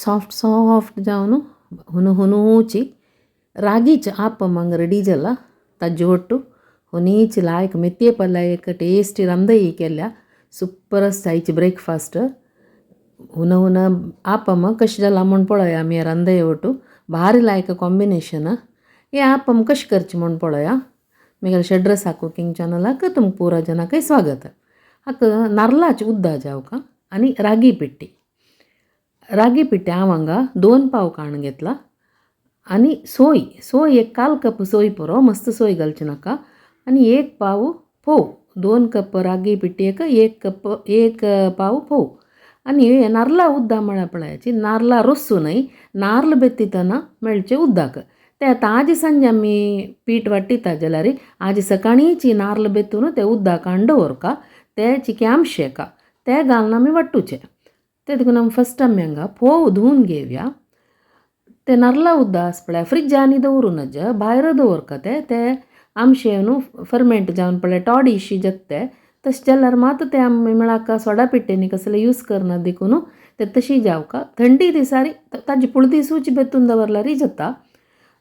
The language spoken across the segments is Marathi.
सॉफ्ट सॉफ्ट जावन हुनु हुनूची रागीच आप्पम हंग रेडी जाला ताजे ಒಟ್ಟು ಹೊನೀಚಿ ಲಾಯ್ಕ್ ಮೆತ್ತಿಯ ಪಲ್ಯ एक ಟೇಸ್ಟಿ ರಂದई केल्या सुपर आयची ब्रेकफास्ट हुन हुन आप्पम कशें जाला म्हूण पळया आमी रंदय ಒಟ್ಟು भारी लायक कॉम्बिनेशन हे आप्पम कशें करचें म्हूण पळया म्हगेल्या शेड्रसा कुकिंग चॅनलाक तुमकां पुरा जनाकय स्वागत हाका नारळाची उद्दा जावका आनी रागी पिट्टी हांव हांगा 2 पाव कांण घेतला आनी सोय एक 1/4 कप सोय पुरो मस्त सोय घालची नाका आनी 1 पाव फोव 2 कप रागी पिट्टेक 1 पाव फोव आनी नारळा उद्दा म्हळ्यार पळयाची नारळा रोस्सू न्हय नारळ बेत्तितना मेळचे उद्दाक ते आतां आजी संजे आमी पीठ वाट्टिता जाल्यार आजी सकाळींची नारळ बेतून ते उद्दाक काडून दवरका ते चिके आमशेका ते घालून आमी वाट्टूचे ते देखून आमी फस्ट आमी हांगा फोव धुवन घेवया ते नारळा उद्दा आस पळय फ्रिजांनी दवरूं नज भायर दवरका ते आमशे न्हू फर्मेंट जावन पळय टॉडीशी जत्ते तशें जाल्यार मात ते आमी मेळाका सोडा पिट्टेनी कसले यूज करना देखून ते तशी जावका थंडी दिसारी ताजी पुळदी सूच बेतून दवरल्यार जाता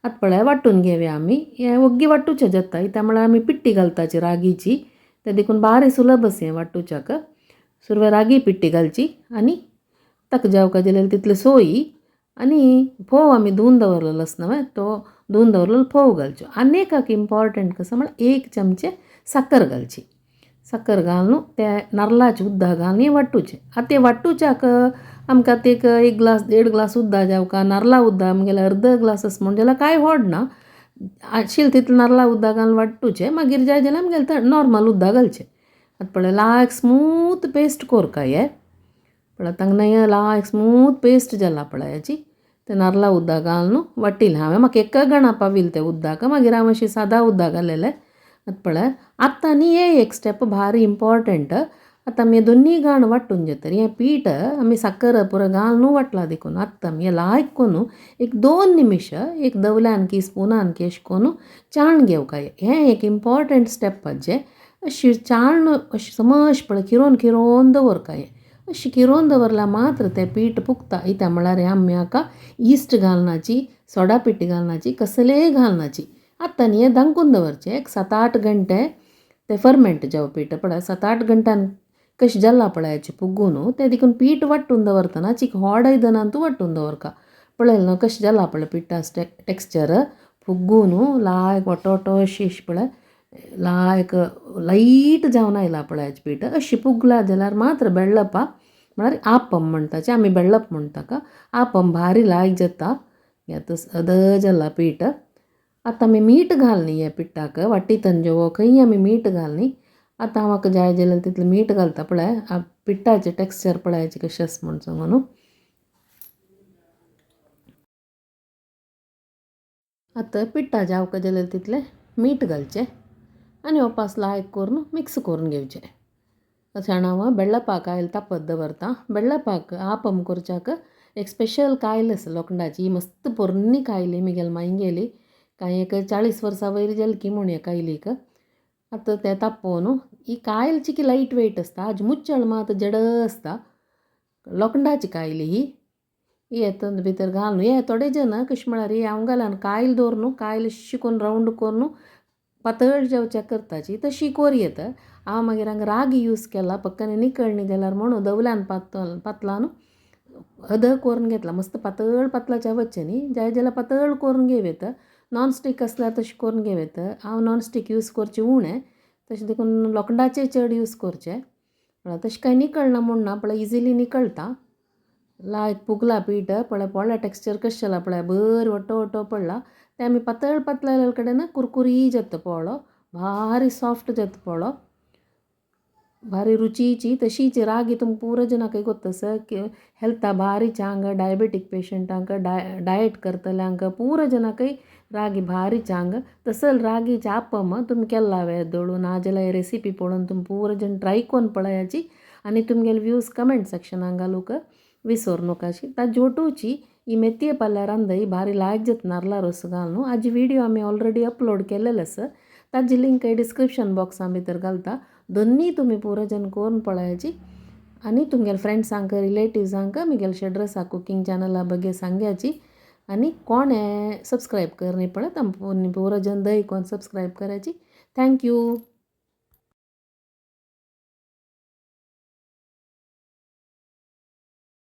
आतां पळय वाट्टून घेवया आमी हे ओग्गी वाट्टूचे जाता त्या म्हळ्यार आमी पिट्टी घालताची रागीची ते देखून बारी सुलभ हें वाट्टूच्याक सुरवें रागी पिट्टी घालची आनी ताका जावका जाल्यार तितले सोयी आनी फोव आमी धुवन दवरलेलो आसना न्हय तो धुवन दवरलेलो फोव घालच्यो आनी एक इम्पॉर्टंट कसो म्हळ्यार 1 चमचे साकर घालची साकर घालून ते नारळाचे उद्दा घालून वाट्टूचे आतां ते वाट्टूच्याक आमकां ते 1 ग्लास 1.5 ग्लास उद्दा जावका नारळा उद्दा आमगेले अर्द ग्लास आस म्हण जाल्यार कांय व्हड ना आशिल्ले तितले नारळा उद्दा घालून वाट्टूचे मागीर जाय जाल्यार आमगेले नॉर्मल उद्दा घालचे आतां पळय लायक स्मूथ पेस्ट कोरका हे पळय तांगना लायक स्मूथ पेस्ट जाला पळय हेची ते नारळा उद्दा घालून वाट्टिलें हांवें म्हाका 1 गणा पाविल्ले ते उद्दाक मागीर हांव अशें सादा उद्दा घालेलें आतां पळय आतां न्ही हे एक स्टेप भारी इम्पॉर्टंट आतां आमी दोनी घाण वाट्टून घेतली हें पीठ आमी साकर पुरो घालून वाटलां देखून आतां आमी हें लायक करून 1-2 निमिश एक दवल्यान की स्पुनान की अशें करून चाळून घेवका हें एक इम्पॉर्टंट स्टेप जें अशी चाळून अशें समज पळय किरोन दवरका हें अशी किरोन दवरल्यार मात्र तें पीठ फुगता इत्या म्हळ्यार आमी हाका इस्ट घालनाची सोडा पिट्टी घालनाची कसलेय घालनाची आतां न्ही हें धांकून दवरचें एक 7-8 घंटे ते फर्मेंट जावं पीठ पळय 7-8 घंट्यान कशें जाला पळय हेचें फुगून ते देखून पीठ वाट्टून दवरतना चिक व्हड आयदनान तूं वाट्टून दवरका पळयलें न्हू कशें जाला पळय पिठाचें टेक्स्चर फुगून लायक वटोटो अशी पळय लायक लायट जावन आयला पळय हेचें पीठ अशी फुगला जाल्यार मात्र बेळ्ळपा म्हळ्यार आप्पम म्हणटाचे आमी बेळ्ळप म्हणटा आप्पम भारी लायक जाता आतां सद जाला पीठ आतां आमी मीठ घालनी ह्या पिठाक वाट्टितन जेवो खंय आमी मीठ घालनी आतां म्हाका जाय जाल्यार तितलें मीठ घालता पळय पिठाचें टेक्स्चर पळयाचें कशें आसा म्हण सांगून आतां पिठा जावका जाल्यार तितलें मीठ घालचें आनी वापस लायक करून मिक्स करून घेवचें अशें हांव बेळ्ळपाक कायल तापत दवरता बेळ्ळपाक आप्पम करच्याक एक स्पेशल कायल आसा लोखंडाची मस्त पोरनी कायली म्हगेली मांयगेली कांय एक 40 वर्सां वयर जाली की म्हूण ह्या कायलीक आतां तें तापोवन ही कायल चिकी लायट वेट आसता हाजी मुच्चळ मात जड आसता लोखंडाची कायली ही हेतून भितर घालून हे थोडे जण कशें म्हळ्यार हांव घालन कायल दवरून कायल अशी करून रावंड करून पातळ जेवच्या करताची तशी कोर येता हांव मागीर हांगा रागी यूज केला पक्कन निकळणी जाल्यार म्हणून दवल्यान पातलान हद करून घेतला मस्त पातळ पातलाच्या वच्चे न्ही जाय जाल्यार पातळ करून घेवेत नॉन स्टीक आसल्यार तशें करून घेवेत हांव नॉन स्टीक यूज करचें उणें तशें देखून लोखंडाचें चड यूज करचें तशें कांय निकळना म्हूण ना पळय इजिली निकळटा लायक फुगला पीठ पळय पडला टेक्स्चर कशें जाला पळय बरें वटो पडला ते आमी पातळ पातळ कडेन कुरकुरी जाता पळो भारी सॉफ्ट जाता पळो भारी रुचीची तशीच रागी तुमकां पूरा जनाक गोत्तस हेल्था भारी चांग डायबेटीक पेशंटांक डायट करतल्यांक पूरा जनाकय रागी भारी चांग तसल रागीचे आप्पम तुमी केला हांवें दळून नाजाल्यार रेसिपी पळोवन तुमी पूरा जन ट्राय करून पळयाची आनी तुमगेले व्यूज कमेंट सेक्शनाक घालूंक विसर नकाशी ताजे जोटूची ही मेथये पल्ल्या रांदय भारी लायक जाता नारळा रोस घालून हाजी व्हिडिओ आमी ऑलरेडी अपलोड केलेलो आसा ताजी लिंक डिस्क्रिप्शन बॉक्सा भितर घालता दोन्ही तुमी पुरो जन करून पळयाची आनी तुमगेल्या फ्रेंड्सांक रिलेटिव्सांक म्हगेल्या शेड्रसा कुकिंग चॅनला बगे सांग्याची आनी कोण हे सब्सक्रायब करनी पडत पुरो जन दही कोण सब्सक्रायब करायची. थँक्यू.